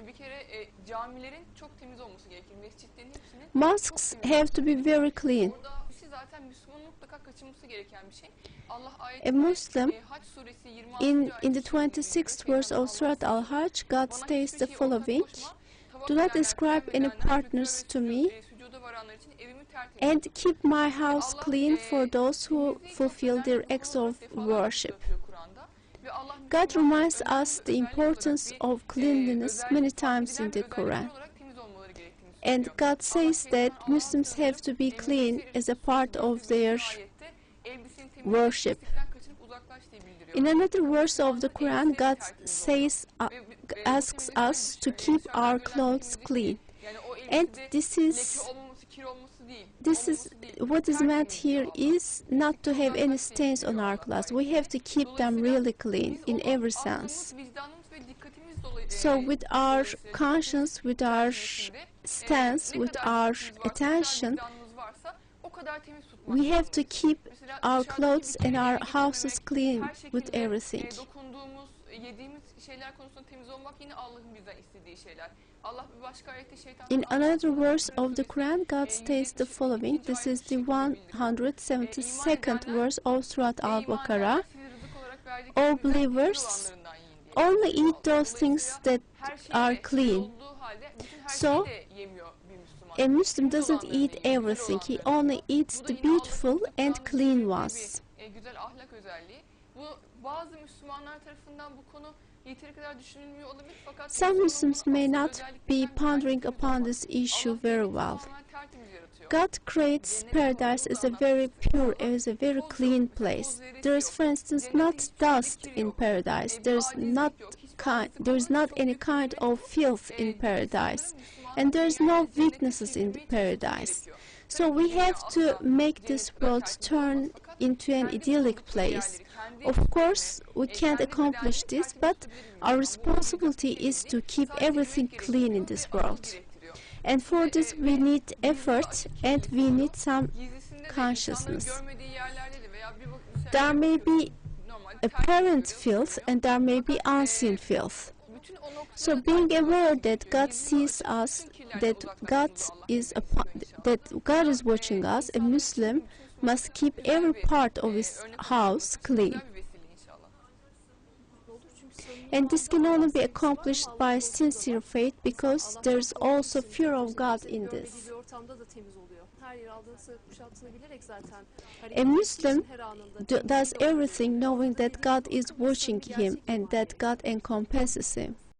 Bir kere camilerin çok temiz olması gerekir. Mescitlerin hepsinin Mosques have to be very clean. Orada zaten Müslümanın mutlaka kaçınması gereken bir şey. Allah A Muslim, Hac suresi 26. in the 26th verse of Surah Al-Hajj, God states the following: "Do not ascribe any partners to me, and keep my house clean for those who fulfill their acts of worship." God reminds us the importance of cleanliness many times in the Quran. And God says that Muslims have to be clean as a part of their worship. In another verse of the Quran, God says, asks us to keep our clothes clean. And this is what is meant here is not to have any stains on our clothes. We have to keep them really clean in every sense. So with our conscience, with our stance, with our attention, we have to keep our clothes and our houses clean with everything. In another verse of the Quran, God states the following. This is the 172nd verse of Surah Al-Baqara. O believers, only eat those things that are clean. So, a Muslim doesn't eat everything. He only eats the beautiful and clean ones. Some Muslims may not be pondering upon this issue very well. God creates paradise as a very pure, as a very clean place. There is, for instance, not dust in paradise. There is not any kind of filth in paradise, and there is no weaknesses in paradise. So we have to make this world turn into an idyllic place. Of course, we can't accomplish this, but our responsibility is to keep everything clean in this world. And for this we need effort and we need some consciousness. There may be apparent filth and there may be unseen filth. So being aware that God sees us, that God is watching us, a Muslim must keep every part of his house clean. And this can only be accomplished by sincere faith, because there is also fear of God in this. A Muslim does everything knowing that God is watching him and that God encompasses him.